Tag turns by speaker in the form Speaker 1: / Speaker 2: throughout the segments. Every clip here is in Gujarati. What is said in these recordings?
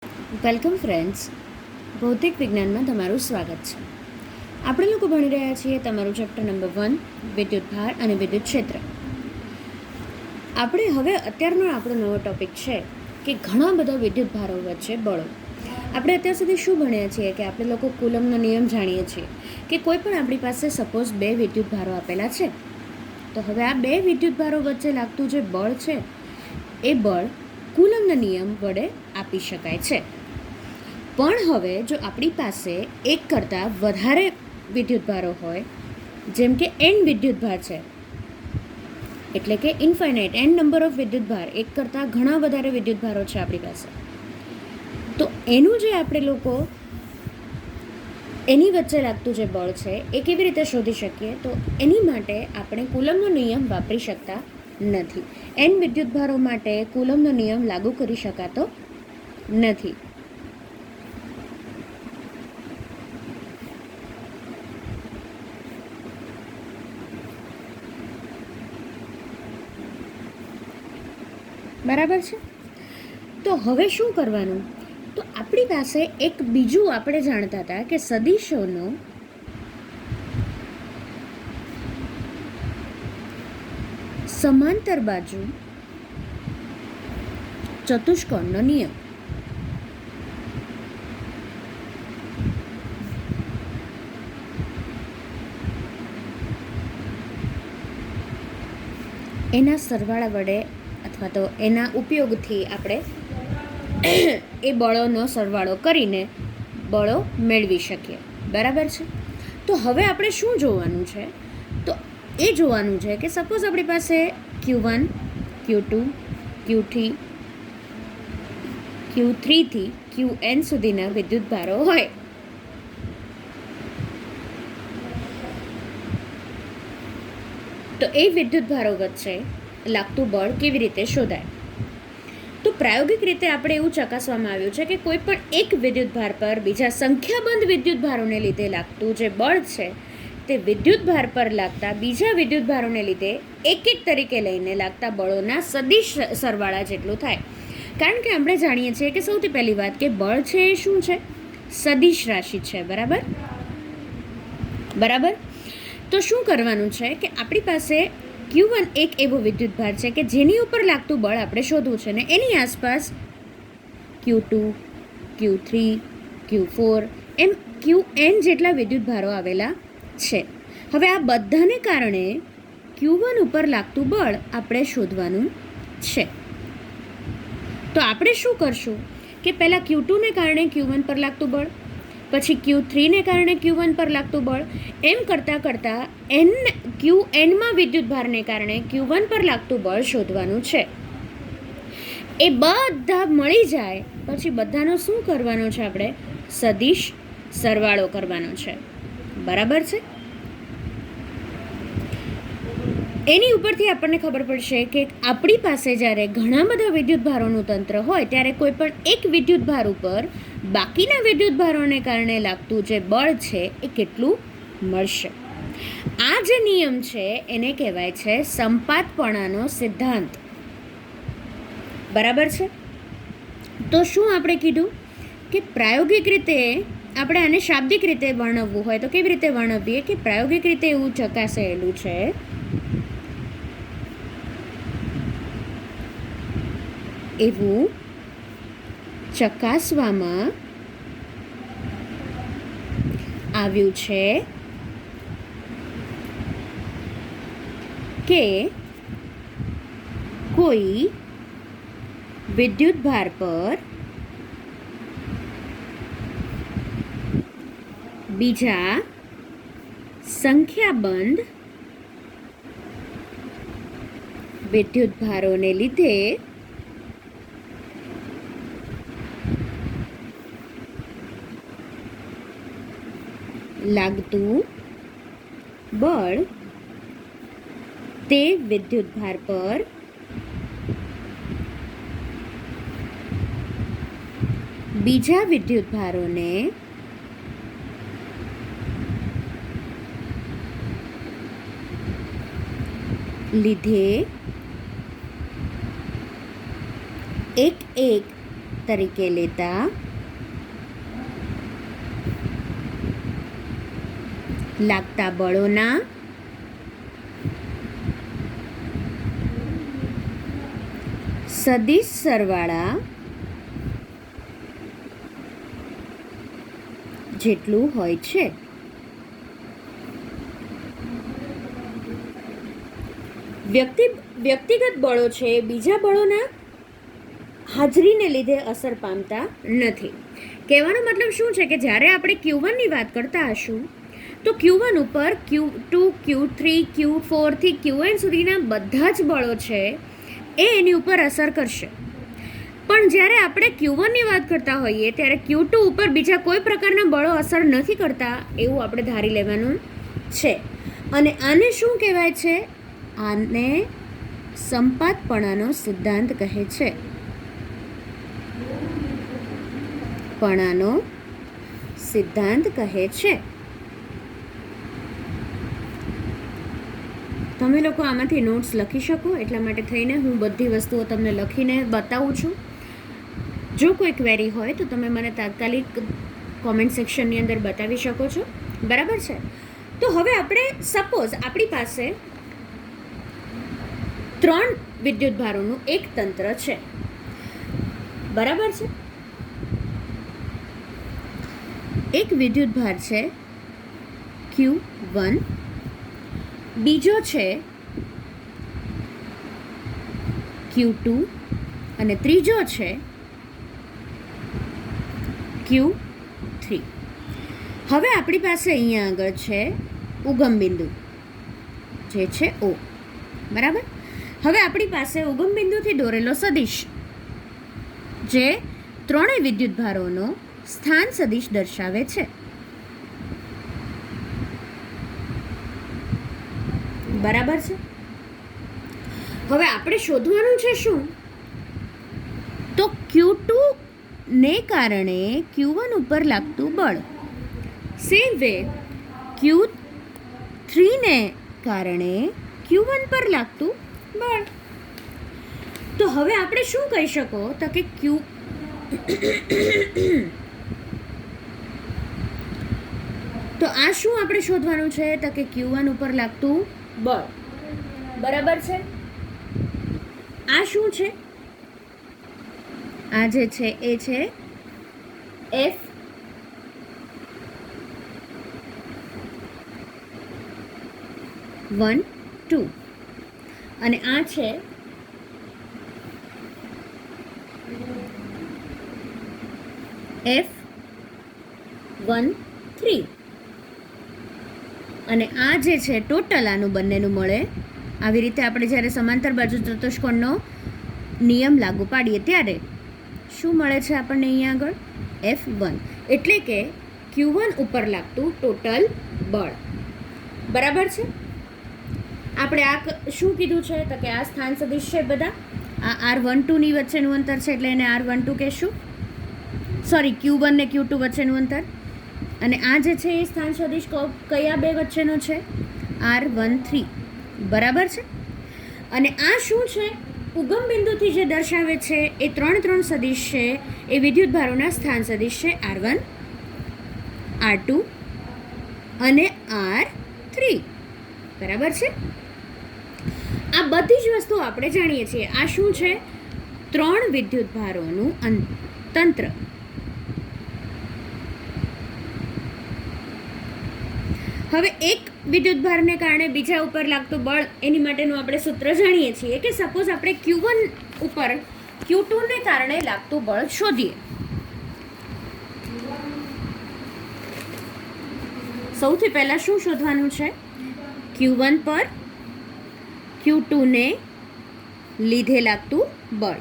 Speaker 1: Welcome friends. ભૌતિક વિજ્ઞાનમાં તમારું સ્વાગત છે. આપણે લોકો ભણી રહ્યા છીએ તમારું ચેપ્ટર નંબર 1 વિદ્યુત ભાર અને વિદ્યુત ક્ષેત્ર. આપણે હવે અત્યારનો આપણો નવો ટોપિક છે કે ઘણા બધા વિદ્યુત ભારો વચ્ચે બળો. આપણે અત્યાર સુધી શું ભણ્યા છીએ કે આપણે લોકો કુલમનો નિયમ જાણીએ છીએ કે કોઈ પણ આપણી પાસે સપોઝ 2 વિદ્યુત ભારો આપેલા છે, તો હવે આ 2 વિદ્યુત ભારો વચ્ચે લાગતું જે બળ છે એ બળ કુલમના નિયમ વડે આપી શકાય છે. પણ હવે જો આપણી પાસે એક કરતાં વધારે વિદ્યુતભારો હોય, જેમ કે n વિદ્યુતભાર છે, એટલે કે ઇન્ફાઇનાઇટ n નંબર ઓફ વિદ્યુતભાર, એક કરતાં ઘણા વધારે વિદ્યુતભારો છે આપણી પાસે, તો એનું જે આપણે લોકો એની વચ્ચે લાગતું જે બળ છે એ કેવી રીતે શોધી શકીએ? તો એની માટે આપણે કુલમનો નિયમ વાપરી શકતા નથી. n વિદ્યુતભારો માટે કુલમનો નિયમ લાગુ કરી શકાતો નથી. બરાબર છે. તો હવે શું કરવાનું? તો આપણી પાસે એક બીજું આપણે જાણતા હતા કે સદિશોનો સમાંતર બાજુ ચતુષ્કોણનો નિયમ. એના સરવાળા વડે અથવા તો એના ઉપયોગથી આપણે એ બળોનો સરવાળો કરીને બળો મેળવી શકીએ. બરાબર છે. તો હવે આપણે શું જોવાનું છે? તો એ જોવાનું છે કે સપોઝ આપણી પાસે Q1, Q2, Q3, Q3 થી Qn સુધીના વિદ્યુતભારો હોય. તો એ વિદ્યુતભારો વચ્ચે લાગતું બળ કેવી રીતે શોધાય? તો પ્રાયોગિક રીતે આપણે એવું ચકાસવામાં આવ્યું છે કે કોઈ પણ એક વિદ્યુતભાર પર બીજા સંખ્યાબંધ વિદ્યુતભારોને લીધે લાગતું જે બળ છે તે વિદ્યુતભાર પર લાગતા બીજા વિદ્યુતભારોને લીધે એક તરીકે લઈને લાગતા બળોના સદિશ સરવાળા જેટલું થાય. કારણ કે આપણે જાણીએ છીએ કે સૌથી પહેલી વાત કે બળ છે એ શું છે? સદિશ રાશિ છે. બરાબર. તો શું કરવાનું છે કે આપણી પાસે Q1 એક એવો વિદ્યુતભાર છે કે જેની ઉપર લાગતું બળ આપણે શોધવું છે, ને એની આસપાસ Q2, Q3, Q4 એમ Qn જેટલા વિદ્યુતભારો આવેલા છે. હવે આ બધાને કારણે Q1 ઉપર લાગતું બળ આપણે શોધવાનું છે. તો આપણે શું કરશું કે પહેલાં Q2ને કારણે Q1 પર લાગતું બળ, પછી Q3ને કારણે Q1 પર લાગતું બળ, એમ કરતાં Qnમાં વિદ્યુતભારને કારણે Q1 પર લાગતું બળ શોધવાનું છે. એ બધા મળી જાય પછી બધાનો શું કરવાનો છે? આપણે સદિશ સરવાળો કરવાનો છે. બરાબર છે. એની ઉપરથી આપણને ખબર પડશે કે આપણી પાસે જ્યારે ઘણા બધા વિદ્યુતભારોનું તંત્ર હોય ત્યારે કોઈ પણ એક વિદ્યુતભાર ઉપર બાકીના વિદ્યુતભારોને કારણે લાગતું જે બળ છે એ કેટલું મળશે. આ જે નિયમ છે એને કહેવાય છે સંપાતપણાનો સિદ્ધાંત. બરાબર છે. તો શું આપણે કીધું કે પ્રાયોગિક રીતે આપણે આને શાબ્દિક રીતે વર્ણવવું હોય તો કેવી રીતે વર્ણવીએ? કે પ્રાયોગિક રીતે એવું ચકાસાયેલું છે એવું ચકાસવામાં આવ્યું છે કે કોઈ વિદ્યુતભાર પર બીજા સંખ્યાબંધ વિદ્યુતભારોને લીધે લાગતું બળ તે વિદ્યુતભાર પર બીજા વિદ્યુતભારોને લીધે એક તરીકે લેતા લાગતા બળોના સદિશ સરવાળા જેટલું હોય છે. વ્યક્તિગત બળો છે બીજા બળોના હાજરીને લીધે અસર પામતા નથી. કહેવાનો મતલબ શું છે કે જ્યારે આપણે Q1ની વાત કરતા હશું તો Q1 ઉપર Q2, Q3, Q4 થી Qn સુધીના બધા જ બળો છે એ એની ઉપર અસર કરશે. પણ જ્યારે આપણે Q1ની વાત કરતા હોઈએ ત્યારે Q2 ઉપર બીજા કોઈ પ્રકારના બળો અસર નથી કરતા એવું આપણે ધારી લેવાનું છે. અને આને શું કહેવાય છે? આને સંપાતપણાનો સિદ્ધાંત કહે છે. પણાનો સિદ્ધાંત કહે છે. તમે લોકો આમાંથી નોટ્સ લખી શકો એટલા માટે થઈને હું બધી વસ્તુઓ તમને લખીને બતાવું છું. જો કોઈ ક્વેરી હોય તો તમે મને તાત્કાલિક કોમેન્ટ સેક્શનની અંદર બતાવી શકો છો. બરાબર છે? તો હવે આપણે સપોઝ આપણી પાસે 3 વિદ્યુતભારોનું એક તંત્ર છે. બરાબર છે? એક વિદ્યુતભાર છે Q1, બીજો છે Q2 અને ત્રીજો છે Q3. હવે આપણી પાસે અહીંયા આગળ છે ઉગમ બિંદુ જે છે O. બરાબર? હવે આપણી પાસે ઉગમ બિંદુથી દોરેલો સદિશ જે ત્રણેય વિદ્યુતભારોનો સ્થાન સદિશ દર્શાવે છે. બરાબર છે? હવે આપણે શોધવાનું છે શું? તો Q2 ને કારણે Q1 ઉપર લાગતું બળ, સેમ વે Q3 ને કારણે Q1 પર લાગતું બળ. તો હવે આપણે શું કહી શકો? તો કે તો આ શું આપણે શોધવાનું છે? તો કે Q1 ઉપર લાગતું બળ. બરાબર છે? આ શું છે? આ જે છે એ છે F12 અને આ છે F13 અને આ જે છે ટોટલ આનું બંનેનું મળે. આવી રીતે આપણે જ્યારે સમાંતર બાજુ ચતુષ્કોણનો નિયમ લાગુ પાડીએ ત્યારે શું મળે છે આપણને અહીંયા આગળ? F1 એટલે કે Q1 ઉપર લાગતું ટોટલ બળ. બરાબર છે? આપણે આ શું કીધું છે? તો કે આ સ્થાન સદિશ છે બધા. આ R12 ની વચ્ચેનું અંતર છે એટલે એને R12 કહેશું. સોરી, Q1 ને Q2 વચ્ચેનું અંતર. અને આ જે છે એ સ્થાન સદિશ કયા બે વચ્ચેનો છે? R13. બરાબર છે? અને આ શું છે? ઉગમ બિંદુથી જે દર્શાવે છે એ 3 સદિશ છે એ વિદ્યુતભારોના સ્થાન સદિશ છે R1, R2 અને R3. બરાબર છે? આ બધી જ વસ્તુ આપણે જાણીએ છીએ. આ શું છે? 3 વિદ્યુતભારોનું તંત્ર. હવે એક વિદ્યુતભારને કારણે બીજા ઉપર લાગતું બળ એની માટેનું આપણે સૂત્ર જાણીએ છીએ કે સપોઝ આપણે Q1 ઉપર Q2 ને કારણે લાગતું બળ શોધીએ. સૌથી પહેલા શું શોધવાનું છે? Q1 પર Q2 ને લીધે લાગતું બળ,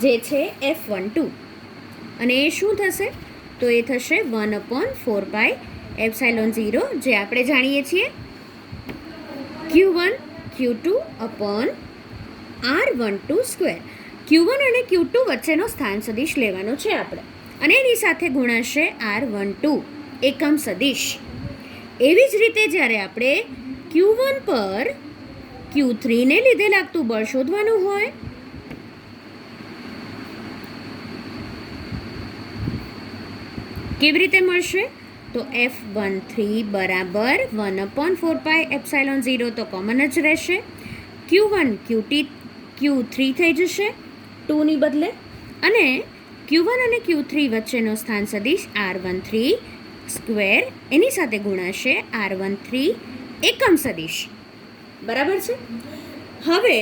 Speaker 1: જે છે F12. અને એ શું થશે? તો એ થશે 1/4πε0, જે આપણે જાણીએ છીએ Q1 Q2 R12². Q1 અને Q2 વચ્ચેનો સ્થાન સદિશ લેવાનો છે આપણે અને એની સાથે ગુણાશે R12 એકમ સદિશ. એવી જ રીતે જ્યારે આપણે Q1 પર Q3 ને લીધે લાગતું બળ શોધવાનું હોય. કેવી રીતે મળશે? તો F13 બરાબર 1/4πε0 તો કોમન જ રહેશે. Q1 Q3 થઈ જશે 2ની બદલે, અને Q1 અને Q3 વચ્ચેનો સ્થાન સદિશ R13 સ્ક્વેર એની સાથે ગુણાશે R13 એકમ સદિશ. બરાબર છે. હવે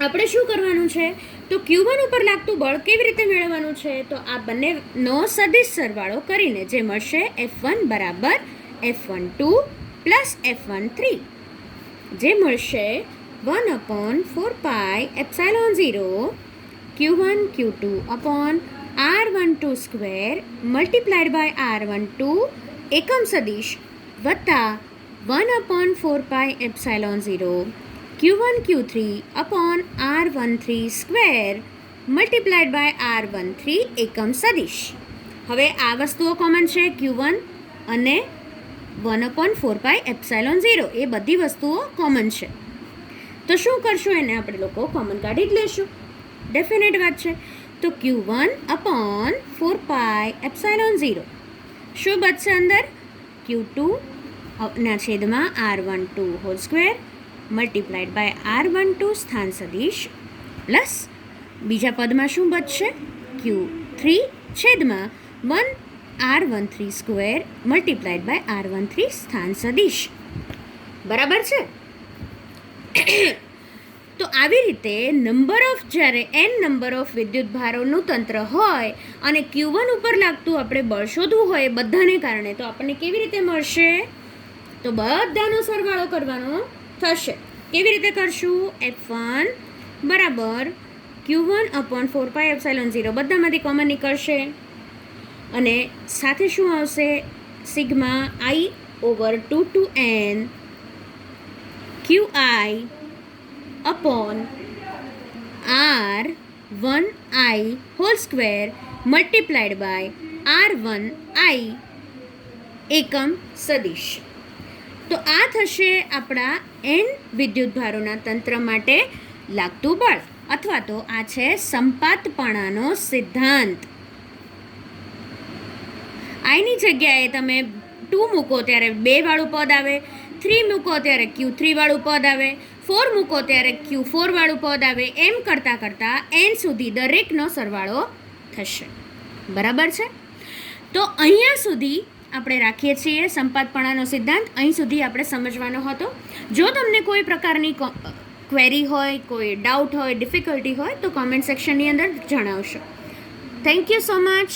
Speaker 1: આપણે શું કરવાનું છે? તો Q1 ઉપર લાગતું બળ કેવી રીતે મેળવવાનું છે? તો આ બંનેનો સદિશ સરવાળો કરીને જે મળશે F1 બરાબર F12 પ્લસ F13, જે મળશે 1/4πε0 Q1 Q2 upon R12 square multiplied by R12 એકમ સદિશ વત્તા 1/4πε0 Q1 Q3 upon R13 square multiplied by R13 એકમ સદિશ. હવે આ વસ્તુઓ કોમન છે, Q1 અને 1/4πε0 એ બધી વસ્તુઓ કોમન છે. તો શું કરશું? એને આપણે લોકો કોમન કાઢી જ લેશું. ડેફિનેટ વાત છે. તો Q1 અપોન 4πε0 શું બચશે અંદર? Q2 ના છેદમાં R12 hall square multiplied by R12 સ્થાન સદિશ પ્લસ બીજા પદમાં શું બચશે? Q3 છેદમાં 1R13 square multiplied by R13 સ્થાન સદિશ. બરાબર છે. તો આવી રીતે જ્યારે n નંબર ઓફ વિદ્યુતભારોનું તંત્ર હોય અને Q1 ઉપર લાગતું આપણે બળ શોધવું હોય બધાને કારણે, તો આપણને કેવી રીતે મળશે? તો બધાનો સરવાળો કરવાનો થશે. કેવી રીતે કરશું? F1 બરાબર Q1 અપોન 4πε0 બધામાંથી કોમન નીકળશે, અને સાથે શું આવશે? Sigma I/2 to n QI upon R1I whole square multiplied by R1I એકમ સદિશ. તો આ થશે આપણા n વિદ્યુતભારોના તંત્ર માટે લાગતું બળ, અથવા તો આ છે સંપાતપણાનો સિદ્ધાંત. આની જગ્યાએ તમે 2 મૂકો ત્યારે 2 વાળું પદ આવે, 3 મૂકો ત્યારે Q3 વાળું પદ આવે, 4 મૂકો ત્યારે Q4 વાળું પદ આવે, એમ કરતાં કરતાં n સુધી દરેકનો સરવાળો થશે. બરાબર છે. તો અહીંયા સુધી આપણે રાખીએ છીએ સંપાતપણાનો સિદ્ધાંત. અહીં સુધી આપણે સમજવાનો હતો. જો તમને કોઈ પ્રકારની ક્વેરી હોય, કોઈ ડાઉટ હોય, ડિફિકલ્ટી હોય તો કોમેન્ટ સેક્શનની અંદર જણાવશો. Thank you so much.